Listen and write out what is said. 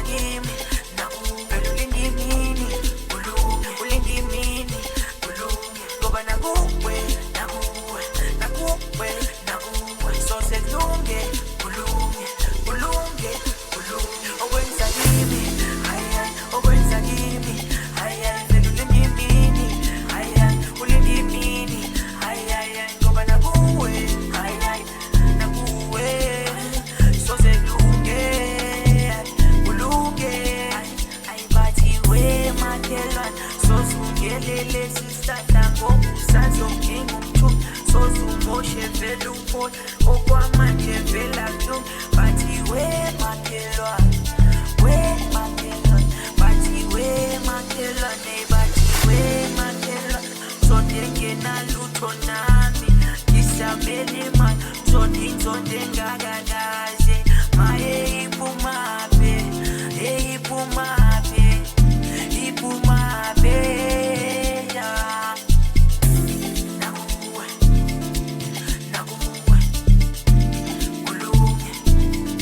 kimi vele ulindimini ulindimini ngoba nakuwe so sekulunge kulunge okwenza kimi okwenza kimi vele ulindimini ulindimini ngoba nakuwe so sekulunge kulunge ayibathiwe makhelwane sozungelele sihlahla ngokusazonkinga umthungi sozumoshe vele uphole okwamanje vela kuhlungi bathiwe makhelwane bathiwe makhelwane sodengena lutho na